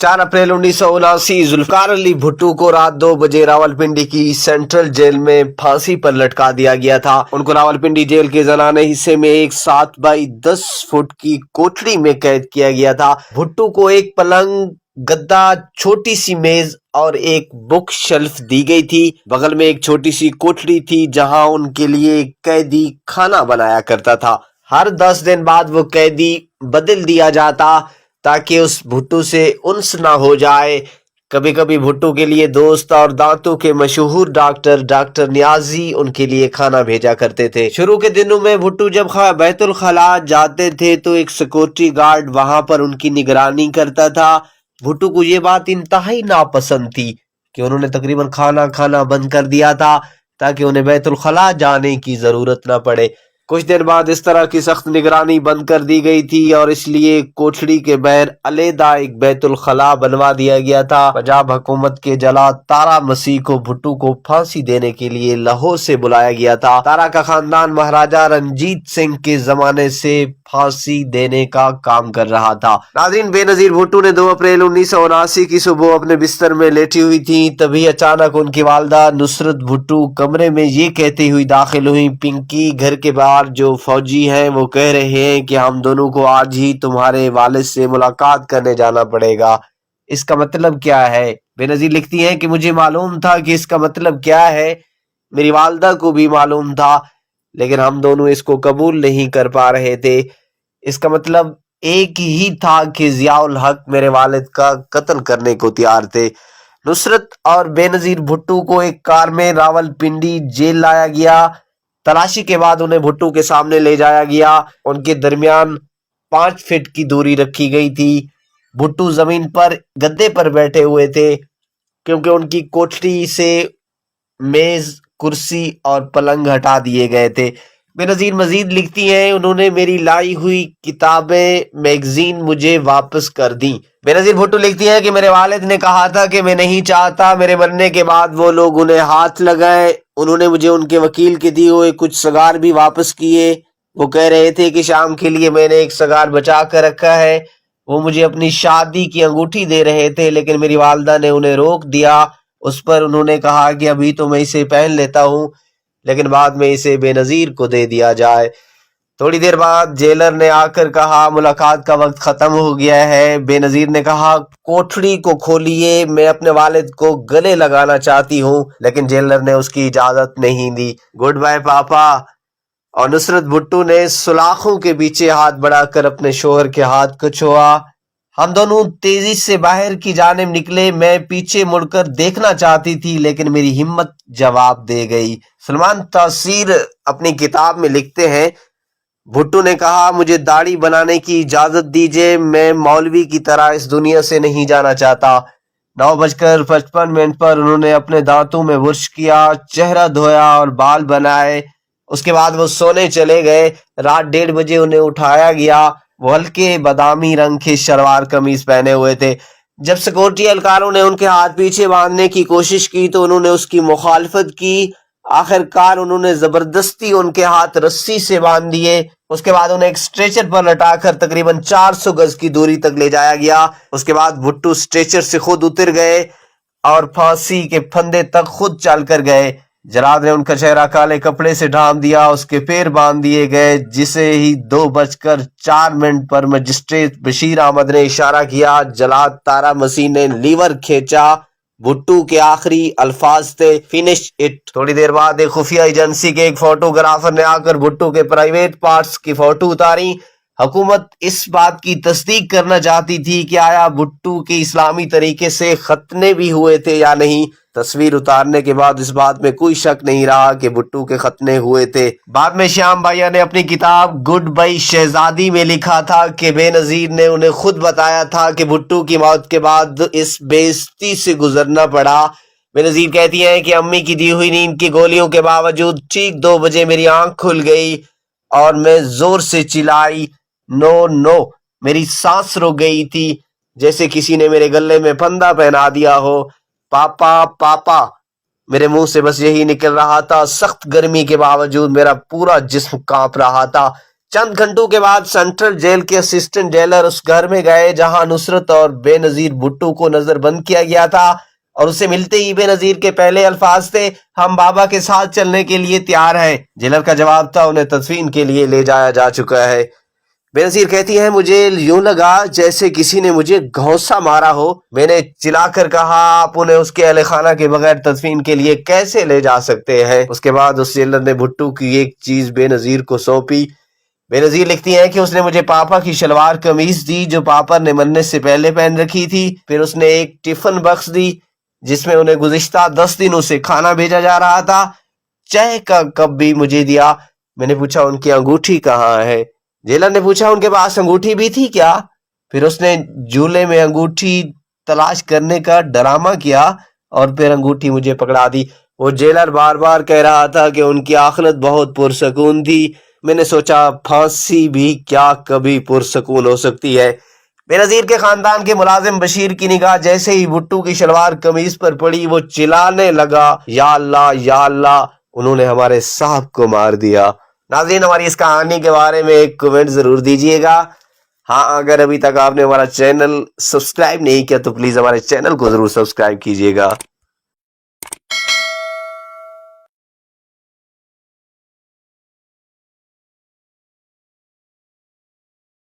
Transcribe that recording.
4 अप्रैल 1979 जुल्फकार अली भुट्टो को रात 2 बजे रावलपिंडी की सेंट्रल जेल में फांसी पर लटका दिया गया था। उनको रावलपिंडी जेल के जनाने हिस्से में एक 7 बाई 10 फुट की कोठरी में कैद किया गया था। भुट्टो को एक पलंग, गद्दा, छोटी सी मेज और एक बुक शेल्फ दी गई थी। बगल में एक छोटी सी कोठरी थी जहां उनके लिए कैदी खाना बनाया करता था। हर 10 दिन बाद वो कैदी बदल दिया जाता ताकि उस भुट्टो से उन्स ना हो जाए। कभी कभी भुट्टो के लिए दोस्त और दांतों के मशहूर डॉक्टर नियाजी उनके लिए खाना भेजा करते थे। शुरू के दिनों में भुट्टो जब बैतुल खला जाते थे तो एक सिक्योरिटी गार्ड वहां पर उनकी निगरानी करता था। भुट्टो को ये बात इंतहाई नापसंद थी कि उन्होंने तकरीबन खाना बंद कर दिया था ताकि उन्हें बैतुल खला जाने की जरूरत ना पड़े। कुछ देर बाद इस तरह की सख्त निगरानी बंद कर दी गई थी और इसलिए कोठरी के बहर अलहदा एक बैतुल खला बनवा दिया गया था। पंजाब हुकूमत के जला तारा मसीह को भुट्टो को फांसी देने के लिए लाहौर से बुलाया गया था। तारा का खानदान महाराजा रंजीत सिंह के जमाने से फांसी देने का काम कर रहा था। नाज़रीन, बेनजीर भुट्टो ने 2 अप्रैल 1979 की सुबह अपने बिस्तर में लेटी हुई थी। तभी अचानक उनकी वालदा नुसरत भुट्टो कमरे में ये कहती हुई दाखिल हुई, पिंकी, घर के बाहर जो फौजी हैं वो कह रहे हैं कि हम दोनों को आज ही तुम्हारे वालिद से मुलाकात करने जाना पड़ेगा। इसका मतलब क्या है? बेनजीर लिखती हैं कि मुझे मालूम था कि इसका मतलब क्या है, मेरी वालदा को भी मालूम था, लेकिन हम दोनों इसको कबूल नहीं कर पा रहे थे। इसका मतलब एक ही था कि जियाउल हक मेरे वालिद का कत्ल करने को तैयार थे। नुसरत और बेनजीर भुट्टो को एक कार में रावलपिंडी जेल लाया गया। तलाशी के बाद उन्हें भुट्टो के सामने ले जाया गया। उनके दरमियान 5 फीट की दूरी रखी गई थी। भुट्टो जमीन पर गद्दे पर बैठे हुए थे क्योंकि उनकी कोठरी से मेज, कुर्सी और पलंग हटा दिए गए थे। बेनजीर मजीद लिखती हैं, उन्होंने मेरी लाई हुई किताबें, मैगजीन मुझे वापस कर दी। बेनजीर भुट्टो लिखती हैं कि मेरे वालिद ने कहा था कि मैं नहीं चाहता मेरे मरने के बाद वो लोग उन्हें हाथ लगाएं। उन्होंने मुझे उनके वकील के दिए हुए कुछ सगार भी वापस किए। वो कह रहे थे कि शाम के लिए मैंने एक सगार बचा कर रखा है। वो मुझे अपनी शादी की अंगूठी दे रहे थे, लेकिन मेरी वालदा ने उन्हें रोक दिया। उस पर उन्होंने कहा कि अभी तो मैं इसे पहन लेता हूँ, लेकिन बाद में इसे बेनजीर को दे दिया जाए। थोड़ी देर बाद जेलर ने आकर कहा, मुलाकात का वक्त खत्म हो गया है। बेनजीर ने कहा, कोठरी को खोलिए, मैं अपने वालिद को गले लगाना चाहती हूँ, लेकिन जेलर ने उसकी इजाजत नहीं दी। गुड बाय पापा। और नुसरत भुट्टो ने सुलाखों के पीछे हाथ बढ़ाकर अपने शोहर के हाथ को छुआ। हम दोनों तेजी से बाहर की जानिब निकले। मैं पीछे मुड़कर देखना चाहती थी, लेकिन मेरी हिम्मत जवाब दे गई। सलमान तासीर अपनी किताब में लिखते हैं, भुट्टो ने कहा, मुझे दाढ़ी बनाने की इजाजत दीजिए, मैं मौलवी की तरह इस दुनिया से नहीं जाना चाहता। 9:55 पर उन्होंने अपने दांतों में बुर्श किया, चेहरा धोया और बाल बनाए। उसके बाद वो सोने चले गए। रात 1:30 बजे उन्हें उठाया गया। वो हल्के बादामी रंग के शलवार कमीज पहने हुए थे। जब सिक्योरिटी एहलकारों ने उनके हाथ पीछे बांधने की कोशिश की तो उन्होंने उसकी मुखालफत की। आखिरकार उन्होंने जबरदस्ती उनके हाथ रस्सी से बांध दिए। उसके बाद उन्हें एक स्ट्रेचर पर लटाकर तकरीबन 400 गज की दूरी तक ले जाया गया। उसके बाद भुट्टो स्ट्रेचर से खुद उतर गए और फांसी के फंदे तक खुद चल कर गए। जराद ने उनका चेहरा काले कपड़े से ढांप दिया। उसके पैर बांध दिए गए। जिसे ही 2:04 पर मजिस्ट्रेट बशीर अहमद ने इशारा किया, जलाद तारा मसीह ने लीवर खींचा। भुट्टो के आखिरी अल्फाज थे, फिनिश इट। थोड़ी देर बाद एक खुफिया एजेंसी के एक फोटोग्राफर ने आकर भुट्टो के प्राइवेट पार्ट्स की फोटो उतारी। हुकूमत इस बात की तस्दीक करना चाहती थी कि आया भुट्टो के इस्लामी तरीके से खतने भी हुए थे या नहीं। तस्वीर उतारने के बाद इस बात में कोई शक नहीं रहा कि भुट्टो के खतने हुए थे। बाद में श्याम भैया ने अपनी किताब गुड बाई शहजादी में लिखा था कि बेनजीर ने उन्हें खुद बताया था कि भुट्टो की मौत के बाद इस बेइज्जती से गुजरना पड़ा। बेनजीर कहती हैं कि अम्मी की दी हुई नींद की गोलियों के बावजूद ठीक 2 बजे मेरी आंख खुल गई और मैं जोर से चिल्लाई, नो नो। मेरी सांस रुक गई थी, जैसे किसी ने मेरे गले में फंदा पहना दिया हो। पापा पापा, मेरे मुंह से बस यही निकल रहा था। सख्त गर्मी के बावजूद मेरा पूरा जिस्म कांप रहा था। चंद घंटों के बाद सेंट्रल जेल के असिस्टेंट जेलर उस घर में गए जहां नुसरत और बेनजीर भुट्टो को नजरबंद किया गया था और उससे मिलते ही बेनजीर के पहले अल्फाज थे, हम बाबा के साथ चलने के लिए तैयार हैं। जेलर का जवाब था, उन्हें तदफीन के लिए ले जाया जा चुका है। बेनजीर कहती हैं, मुझे यूं लगा जैसे किसी ने मुझे घौंसा मारा हो। मैंने चिल्लाकर कहा, आप उन्हें उसके अहले खाना के बगैर तदफीन के लिए कैसे ले जा सकते हैं। उसके बाद उस जेलर ने भुट्टो की एक चीज बेनजीर को सौंपी। बेनजीर लिखती हैं कि उसने मुझे पापा की शलवार कमीज दी जो पापा ने मरने से पहले पहन रखी थी। फिर उसने एक टिफिन बक्स दी जिसमें उन्हें गुज़िश्ता 10 दिनों से खाना भेजा जा रहा था। चाय का कप भी मुझे दिया। मैंने पूछा, उनकी अंगूठी कहाँ है? जेलर ने पूछा, उनके पास अंगूठी भी थी क्या? फिर उसने झूले में अंगूठी तलाश करने का ड्रामा किया और फिर अंगूठी मुझे पकड़ा दी। वो जेलर बार बार कह रहा था कि उनकी आखिरत बहुत पुरसकून थी। मैंने सोचा, फांसी भी क्या कभी पुरसकून हो सकती है। बेनजीर के खानदान के मुलाजिम बशीर की निगाह जैसे ही भुट्टो की शलवार कमीज पर पड़ी, वो चिल्लाने लगा, या अल्लाह या अल्लाह, उन्होंने हमारे साहब को मार दिया। नाज़रीन, हमारी इस कहानी के बारे में एक कमेंट जरूर दीजिएगा। हाँ, अगर अभी तक आपने हमारा चैनल सब्सक्राइब नहीं किया तो प्लीज हमारे चैनल को जरूर सब्सक्राइब कीजिएगा।